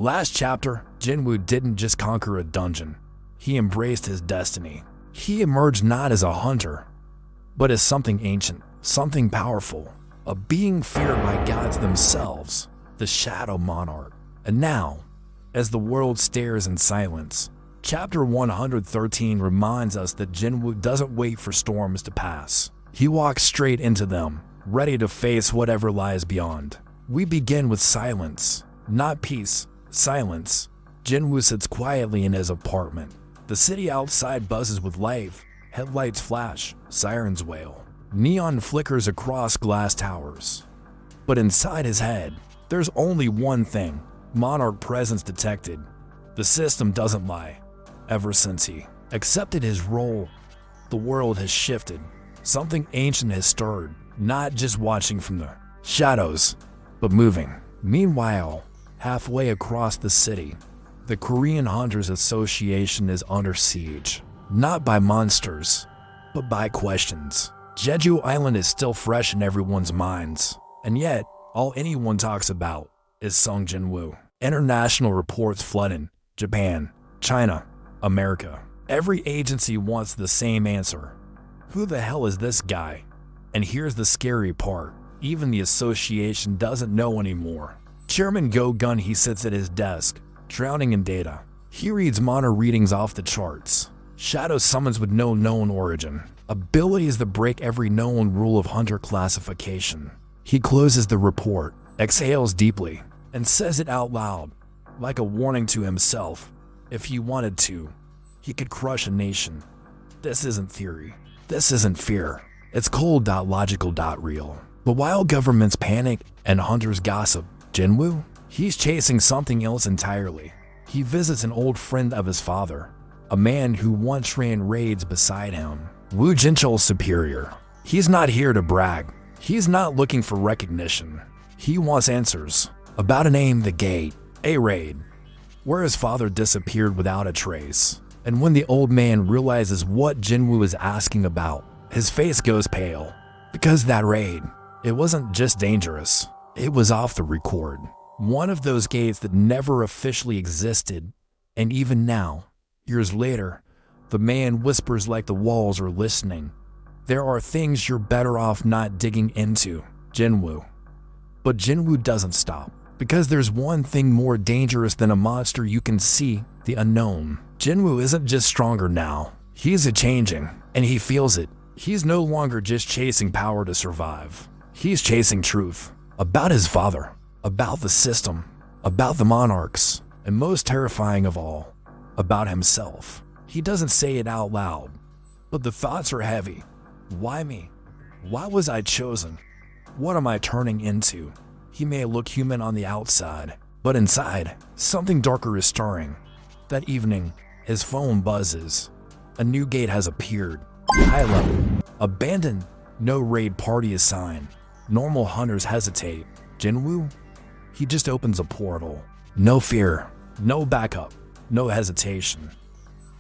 Last chapter, Jinwoo didn't just conquer a dungeon. He embraced his destiny. He emerged not as a hunter, but as something ancient, something powerful, a being feared by gods themselves, the Shadow Monarch. And now, as the world stares in silence, Chapter 113 reminds us that Jinwoo doesn't wait for storms to pass. He walks straight into them, ready to face whatever lies beyond. We begin with silence, not peace, silence. Jinwoo sits quietly in his apartment. The city outside buzzes with life. Headlights flash, sirens wail. Neon flickers across glass towers. But inside his head, there's only one thing: monarch presence detected. The system doesn't lie. Ever since he accepted his role, the world has shifted. Something ancient has stirred, not just watching from the shadows, but moving. Meanwhile, halfway across the city, the Korean Hunters Association is under siege. Not by monsters, but by questions. Jeju Island is still fresh in everyone's minds, and yet, all anyone talks about is Sung Jinwoo. International reports flood in: Japan, China, America. Every agency wants the same answer. Who the hell is this guy? And here's the scary part: even the association doesn't know anymore. Chairman Go Gun, he sits at his desk, drowning in data. He reads mana readings off the charts. Shadow summons with no known origin. Abilities that break every known rule of hunter classification. He closes the report, exhales deeply, and says it out loud, like a warning to himself. If he wanted to, he could crush a nation. This isn't theory. This isn't fear. It's cold, logical, real. But while governments panic and hunters gossip, Jinwoo? He's chasing something else entirely. He visits an old friend of his father, a man who once ran raids beside him. Woo Jinchol's superior. He's not here to brag. He's not looking for recognition. He wants answers about a name, the gate, a raid, where his father disappeared without a trace. And when the old man realizes what Jinwoo is asking about, his face goes pale. Because that raid, it wasn't just dangerous, it was off the record. One of those gates that never officially existed. And even now, years later, the man whispers like the walls are listening. There are things you're better off not digging into, Jinwoo. But Jinwoo doesn't stop, because there's one thing more dangerous than a monster you can see: the unknown. Jinwoo isn't just stronger now, he's changing, and he feels it. He's no longer just chasing power to survive. He's chasing truth about his father, about the system, about the monarchs, and most terrifying of all, about himself. He doesn't say it out loud, but the thoughts are heavy. Why me? Why was I chosen? What am I turning into? He may look human on the outside, but inside, something darker is stirring. That evening, his phone buzzes. A new gate has appeared. High level. Abandoned. No raid party assigned. Normal hunters hesitate. Jinwoo? He just opens a portal. No fear. No backup. No hesitation.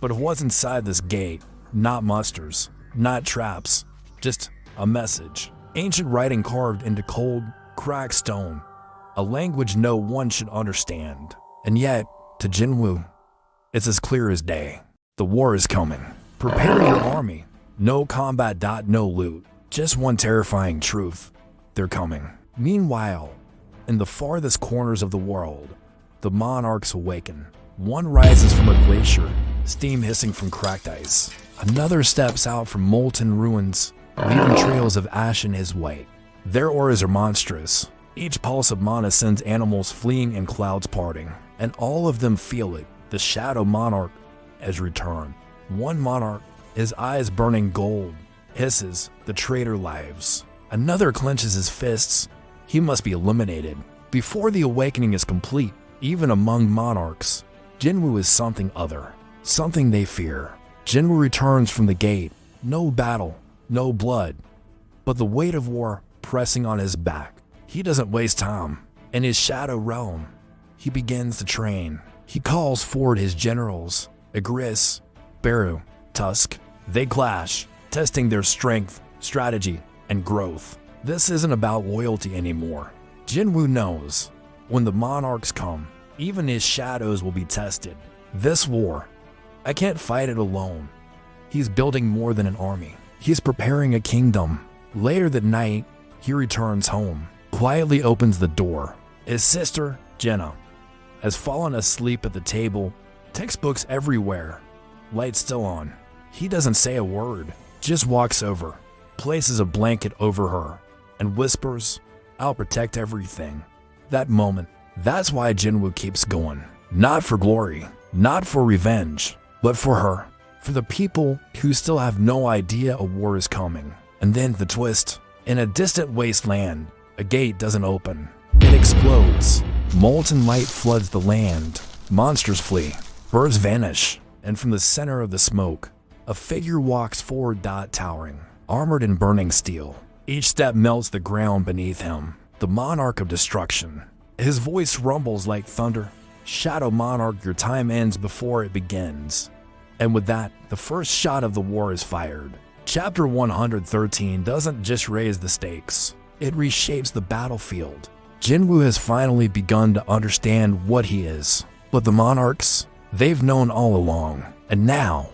But what's inside this gate? Not monsters. Not traps. Just a message. Ancient writing carved into cold, cracked stone. A language no one should understand. And yet, to Jinwoo, it's as clear as day. The war is coming. Prepare your army. No combat. No loot. Just one terrifying truth. They're coming. Meanwhile, in the farthest corners of the world, the monarchs awaken. One rises from a glacier, steam hissing from cracked ice. Another steps out from molten ruins, leaving trails of ash in his wake. Their auras are monstrous. Each pulse of mana sends animals fleeing and clouds parting, and all of them feel it. The Shadow Monarch has returned. One monarch, his eyes burning gold, hisses, "The traitor lives." Another clenches his fists. He must be eliminated. Before the awakening is complete, even among monarchs, Jinwoo is something other, something they fear. Jinwoo returns from the gate. No battle, no blood, but the weight of war pressing on his back. He doesn't waste time. In his shadow realm, he begins to train. He calls forward his generals, Igris, Beru, Tusk. They clash, testing their strength, strategy, and growth. This isn't about loyalty anymore. Jinwoo knows, when the monarchs come, Even his shadows will be tested. This war, I can't fight it alone. He's building more than an army. He's preparing a kingdom. Later that night, he returns home, quietly opens the door. His sister, Jenna, has fallen asleep at the table, textbooks everywhere, light still on. He doesn't say a word, just walks over, places a blanket over her, and whispers, "I'll protect everything." That moment, that's why Jinwoo keeps going. Not for glory, not for revenge, but for her. For the people who still have no idea a war is coming. And then the twist. In a distant wasteland, a gate doesn't open. It explodes. Molten light floods the land. Monsters flee. Birds vanish. And from the center of the smoke, a figure walks forward, towering, armored in burning steel. Each step melts the ground beneath him. The monarch of destruction. His voice rumbles like thunder. "Shadow Monarch, your time ends before it begins." And with that, the first shot of the war is fired. Chapter 113 doesn't just raise the stakes, it reshapes the battlefield. Jinwoo has finally begun to understand what he is. But the monarchs, they've known all along. And now,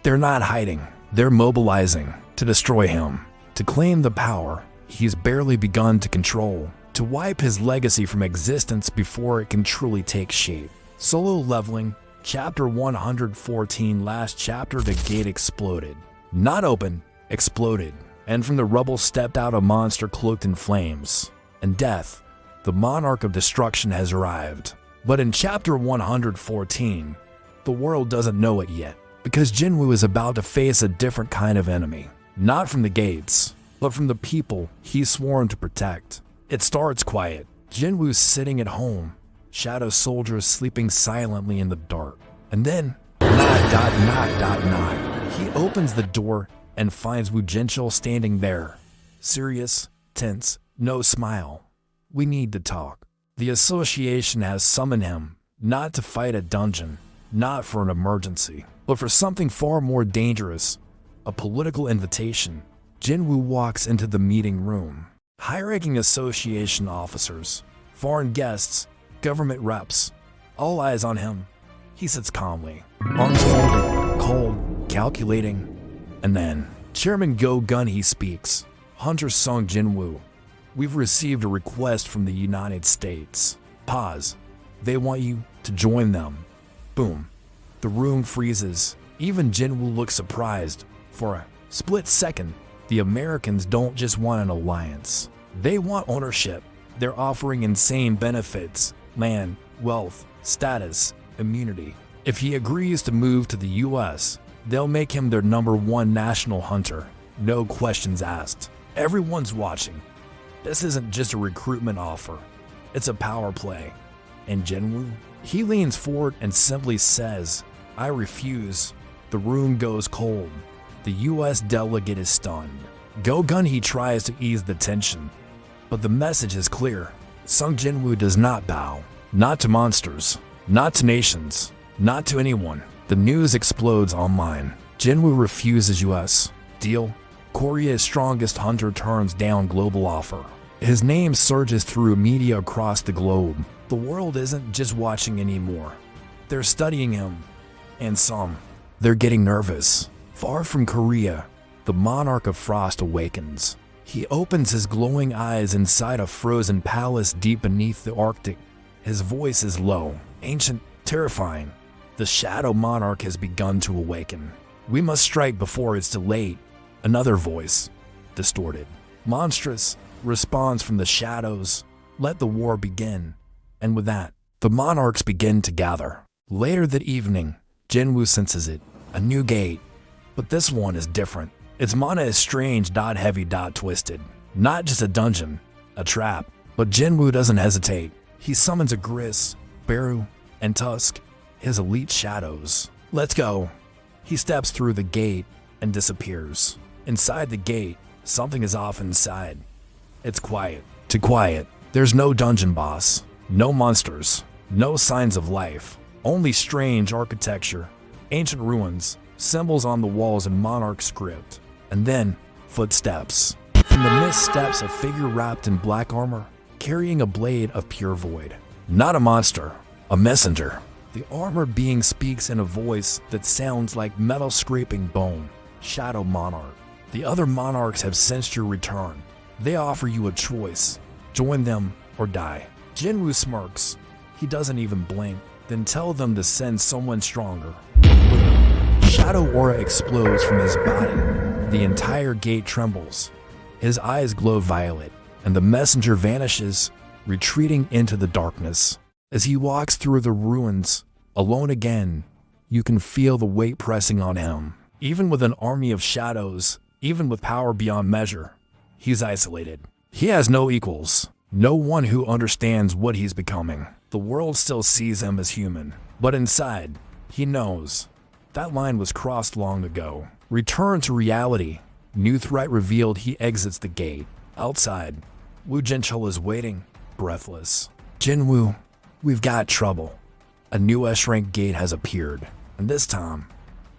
they're not hiding. They're mobilizing to destroy him, to claim the power he's barely begun to control, to wipe his legacy from existence before it can truly take shape. Solo leveling, Chapter 114, last chapter. The gate exploded. Not open, exploded. And from the rubble stepped out a monster cloaked in flames. And death, the monarch of destruction, has arrived. But in Chapter 114, the world doesn't know it yet, because Jinwoo is about to face a different kind of enemy. Not from the gates, but from the people he's sworn to protect. It starts quiet. Jinwoo's sitting at home, shadow soldiers sleeping silently in the dark. And then, knock. He opens the door and finds Woo Jinchul standing there. Serious, tense, no smile. "We need to talk." The association has summoned him, not to fight a dungeon, not for an emergency, but for something far more dangerous, a political invitation. Jinwoo walks into the meeting room. High-ranking association officers, foreign guests, government reps, all eyes on him. He sits calmly, arms folded, cold, calculating. And then, Chairman Go Gun speaks. "Hunter Sung Jinwoo, we've received a request from the United States." Pause. "They want you to join them." Boom. The room freezes. Even Jinwoo looks surprised. For a split second, the Americans don't just want an alliance. They want ownership. They're offering insane benefits, land, wealth, status, immunity. If he agrees to move to the US, they'll make him their #1 national hunter. No questions asked. Everyone's watching. This isn't just a recruitment offer. It's a power play. And Jinwoo? He leans forward and simply says, "I refuse." The room goes cold. The US delegate is stunned. Go Gun tries to ease the tension. But the message is clear. Sung Jinwoo does not bow. Not to monsters. Not to nations. Not to anyone. The news explodes online. Jinwoo refuses US deal. Korea's strongest hunter turns down global offer. His name surges through media across the globe. The world isn't just watching anymore. They're studying him. And some, they're getting nervous. Far from Korea, the monarch of frost awakens. He opens his glowing eyes inside a frozen palace deep beneath the Arctic. His voice is low, ancient, terrifying. The shadow monarch has begun to awaken. "We must strike before it's too late." Another voice, distorted, monstrous, responds from the shadows. "Let the war begin." And with that, the monarchs begin to gather. Later that evening, Jinwoo senses it. A new gate. But this one is different. Its mana is strange, heavy, twisted. Not just a dungeon, a trap. But Jinwoo doesn't hesitate. He summons a Gris, Beru, and Tusk, his elite shadows. "Let's go." He steps through the gate and disappears. Inside the gate, something is off inside. It's quiet. Too quiet. There's no dungeon boss, no monsters, no signs of life. Only strange architecture, ancient ruins, symbols on the walls in monarch script. And then, footsteps. From the mist steps a figure wrapped in black armor, carrying a blade of pure void. Not a monster, A messenger. The armored being speaks in a voice that sounds like metal scraping bone. Shadow Monarch. The other monarchs have sensed your return. They offer you a choice. Join them or die. Jinwoo smirks. He doesn't even blink. Then tell them to send someone stronger. Shadow aura explodes from his body. The entire gate trembles. His eyes glow violet, and the messenger vanishes, retreating into the darkness. As he walks through the ruins, alone again, you can feel the weight pressing on him. Even with an army of shadows, even with power beyond measure, he's isolated. He has no equals, no one who understands what he's becoming. The world still sees him as human, but inside, he knows that line was crossed long ago. Return to reality. New threat revealed. He exits the gate. Outside, Woo Jinchul is waiting, breathless. Jinwoo, we've got trouble. A new S-rank gate has appeared, and this time,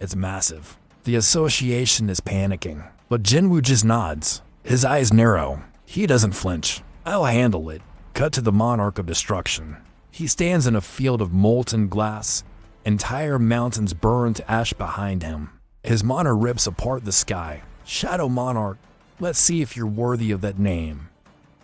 it's massive. The association is panicking, but Jinwoo just nods. His eyes narrow. He doesn't flinch. I'll handle it. Cut to the monarch of destruction. He stands in a field of molten glass. Entire mountains burn to ash behind him. His mana rips apart the sky. Shadow Monarch, let's see if you're worthy of that name.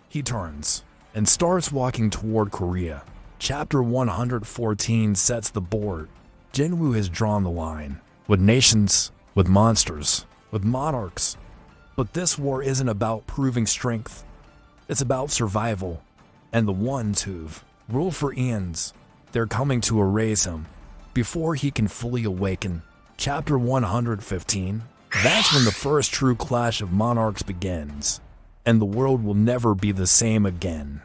He turns and starts walking toward Korea. Chapter 114 sets the board. Jinwoo has drawn the line. With nations, with monsters, with monarchs. But this war isn't about proving strength. It's about survival. And the ones who've ruled for eons, they're coming to erase him before he can fully awaken. Chapter 115. That's when the first true clash of monarchs begins, and the world will never be the same again.